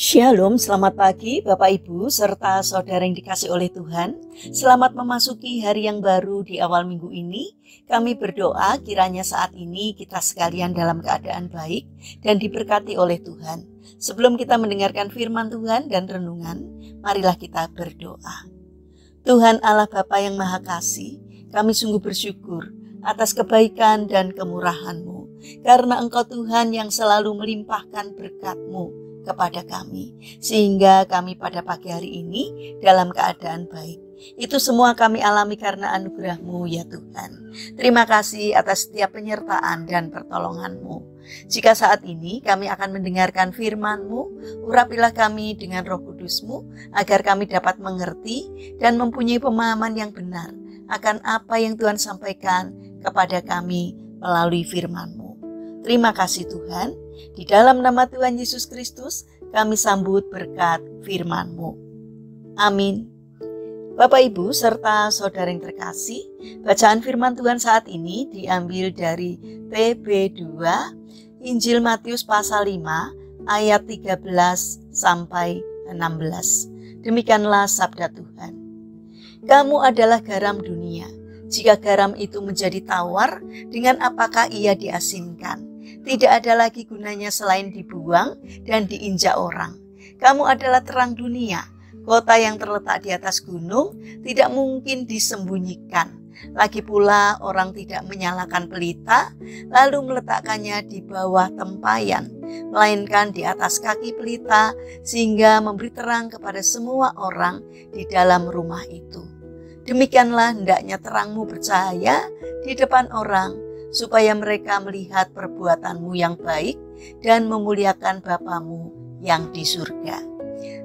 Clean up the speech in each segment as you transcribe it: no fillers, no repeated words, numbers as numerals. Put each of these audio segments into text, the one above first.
Shalom, selamat pagi Bapak Ibu serta saudara yang dikasih oleh Tuhan. Selamat memasuki hari yang baru di awal minggu ini. Kami berdoa kiranya saat ini kita sekalian dalam keadaan baik dan diberkati oleh Tuhan. Sebelum kita mendengarkan firman Tuhan dan renungan, marilah kita berdoa. Tuhan Allah Bapa yang Maha Kasih, kami sungguh bersyukur atas kebaikan dan kemurahan-Mu. Karena Engkau Tuhan yang selalu melimpahkan berkat-Mu kepada kami, sehingga kami pada pagi hari ini dalam keadaan baik. Itu semua kami alami karena anugerah-Mu ya Tuhan. Terima kasih atas setiap penyertaan dan pertolongan-Mu. Jika saat ini kami akan mendengarkan firman-Mu, urapilah kami dengan Roh Kudus-Mu, agar kami dapat mengerti dan mempunyai pemahaman yang benar akan apa yang Tuhan sampaikan kepada kami melalui firman-Mu. Terima kasih Tuhan. Di dalam nama Tuhan Yesus Kristus, kami sambut berkat firman-Mu. Amin. Bapak Ibu serta saudara yang terkasih, bacaan firman Tuhan saat ini diambil dari TB2, Injil Matius pasal 5, ayat 13 sampai 16. Demikianlah sabda Tuhan. Kamu adalah garam dunia. Jika garam itu menjadi tawar, dengan apakah ia diasinkan? Tidak ada lagi gunanya selain dibuang dan diinjak orang. Kamu adalah terang dunia. Kota yang terletak di atas gunung tidak mungkin disembunyikan. Lagi pula orang tidak menyalakan pelita lalu meletakkannya di bawah tempayan, melainkan di atas kaki pelita sehingga memberi terang kepada semua orang di dalam rumah itu. Demikianlah hendaknya terangmu bercahaya di depan orang, supaya mereka melihat perbuatanmu yang baik dan memuliakan Bapamu yang di surga.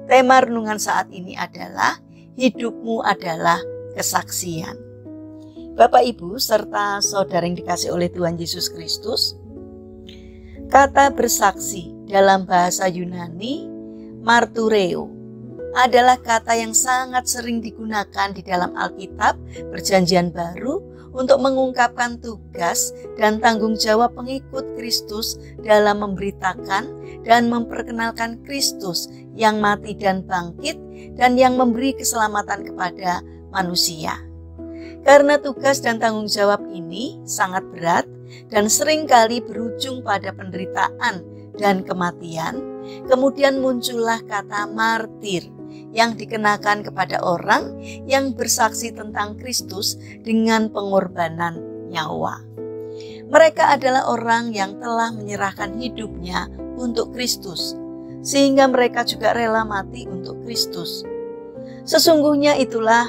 Tema renungan saat ini adalah hidupmu adalah kesaksian. Bapak Ibu serta saudara yang dikasih oleh Tuhan Yesus Kristus, kata bersaksi dalam bahasa Yunani martureo adalah kata yang sangat sering digunakan di dalam Alkitab Perjanjian Baru untuk mengungkapkan tugas dan tanggung jawab pengikut Kristus dalam memberitakan dan memperkenalkan Kristus yang mati dan bangkit dan yang memberi keselamatan kepada manusia. Karena tugas dan tanggung jawab ini sangat berat dan seringkali berujung pada penderitaan dan kematian, kemudian muncullah kata martir yang dikenakan kepada orang yang bersaksi tentang Kristus dengan pengorbanan nyawa. Mereka adalah orang yang telah menyerahkan hidupnya untuk Kristus, sehingga mereka juga rela mati untuk Kristus. Sesungguhnya itulah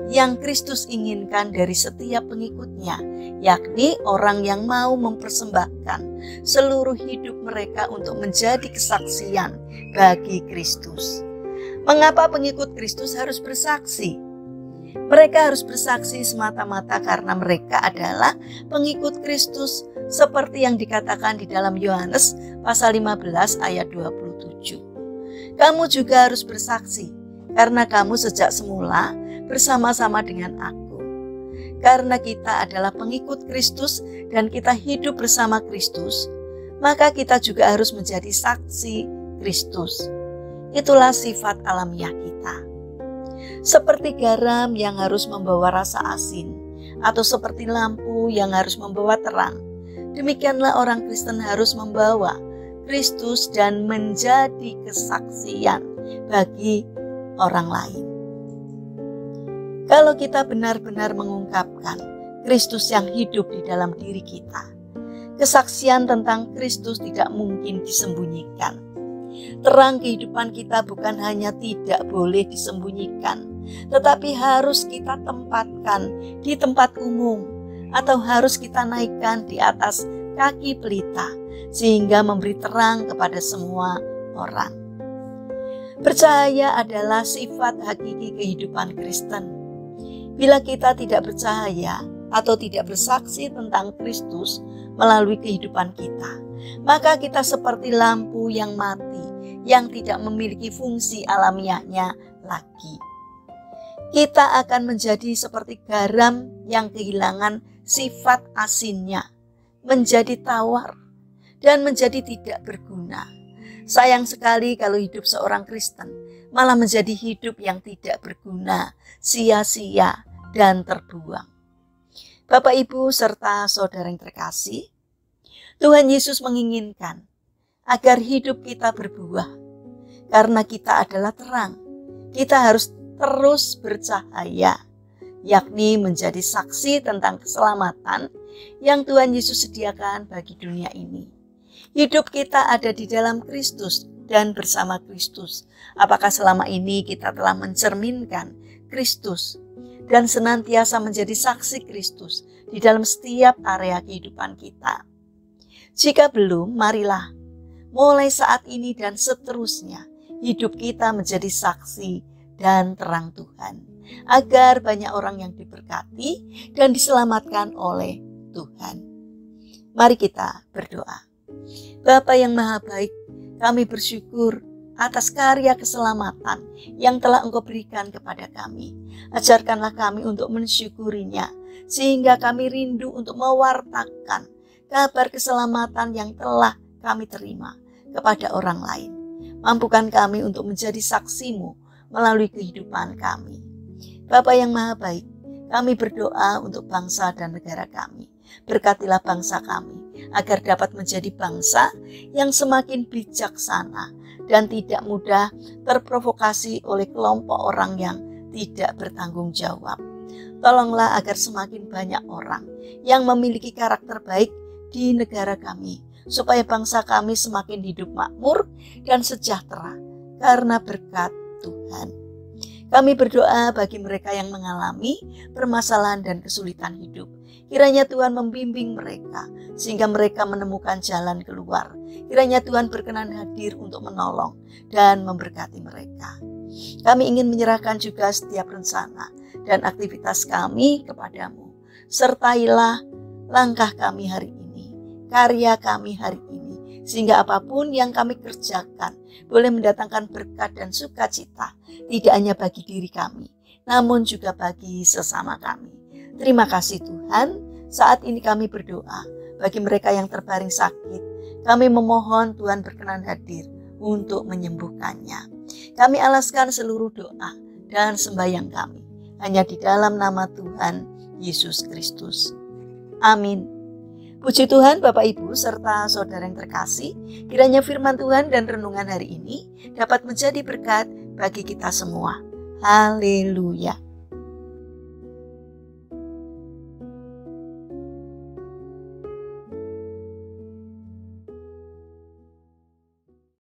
yang Kristus inginkan dari setiap pengikutnya, yakni orang yang mau mempersembahkan seluruh hidup mereka untuk menjadi kesaksian bagi Kristus. Mengapa pengikut Kristus harus bersaksi? Mereka harus bersaksi semata-mata karena mereka adalah pengikut Kristus seperti yang dikatakan di dalam Yohanes pasal 15 ayat 27. Kamu juga harus bersaksi karena kamu sejak semula bersama-sama dengan aku. Karena kita adalah pengikut Kristus dan kita hidup bersama Kristus, maka kita juga harus menjadi saksi Kristus. Itulah sifat alamiah kita. Seperti garam yang harus membawa rasa asin, atau seperti lampu yang harus membawa terang, demikianlah orang Kristen harus membawa Kristus dan menjadi kesaksian bagi orang lain. Kalau kita benar-benar mengungkapkan Kristus yang hidup di dalam diri kita, kesaksian tentang Kristus tidak mungkin disembunyikan. Terang kehidupan kita bukan hanya tidak boleh disembunyikan, tetapi harus kita tempatkan di tempat umum atau harus kita naikkan di atas kaki pelita sehingga memberi terang kepada semua orang. Percaya adalah sifat hakiki kehidupan Kristen. Bila kita tidak percaya atau tidak bersaksi tentang Kristus melalui kehidupan kita, maka kita seperti lampu yang mati, yang tidak memiliki fungsi alamiahnya lagi. Kita akan menjadi seperti garam yang kehilangan sifat asinnya, menjadi tawar dan menjadi tidak berguna. Sayang sekali kalau hidup seorang Kristen malah menjadi hidup yang tidak berguna, sia-sia, dan terbuang. Bapak, Ibu, serta saudara yang terkasih, Tuhan Yesus menginginkan agar hidup kita berbuah. Karena kita adalah terang, kita harus terus bercahaya, yakni menjadi saksi tentang keselamatan yang Tuhan Yesus sediakan bagi dunia ini. Hidup kita ada di dalam Kristus dan bersama Kristus. Apakah selama ini kita telah mencerminkan Kristus dan senantiasa menjadi saksi Kristus di dalam setiap area kehidupan kita? Jika belum, marilah mulai saat ini dan seterusnya hidup kita menjadi saksi dan terang Tuhan, agar banyak orang yang diberkati dan diselamatkan oleh Tuhan. Mari kita berdoa. Bapa yang Maha Baik, kami bersyukur atas karya keselamatan yang telah Engkau berikan kepada kami. Ajarkanlah kami untuk mensyukurinya, sehingga kami rindu untuk mewartakan kabar keselamatan yang telah kami terima kepada orang lain. Mampukan kami untuk menjadi saksi-Mu melalui kehidupan kami. Bapa yang Maha Baik, kami berdoa untuk bangsa dan negara kami. Berkatilah bangsa kami agar dapat menjadi bangsa yang semakin bijaksana dan tidak mudah terprovokasi oleh kelompok orang yang tidak bertanggung jawab. Tolonglah agar semakin banyak orang yang memiliki karakter baik di negara kami, supaya bangsa kami semakin hidup makmur dan sejahtera karena berkat Tuhan. Kami berdoa bagi mereka yang mengalami permasalahan dan kesulitan hidup. Kiranya Tuhan membimbing mereka sehingga mereka menemukan jalan keluar. Kiranya Tuhan berkenan hadir untuk menolong dan memberkati mereka. Kami ingin menyerahkan juga setiap rencana dan aktivitas kami kepadamu. Sertailah langkah kami hari ini, karya kami hari ini, sehingga apapun yang kami kerjakan boleh mendatangkan berkat dan sukacita, tidak hanya bagi diri kami, namun juga bagi sesama kami. Terima kasih Tuhan, saat ini kami berdoa bagi mereka yang terbaring sakit. Kami memohon Tuhan berkenan hadir untuk menyembuhkannya. Kami alaskan seluruh doa dan sembahyang kami hanya di dalam nama Tuhan Yesus Kristus. Amin. Puji Tuhan Bapak Ibu serta saudara yang terkasih, kiranya firman Tuhan dan renungan hari ini dapat menjadi berkat bagi kita semua. Haleluya.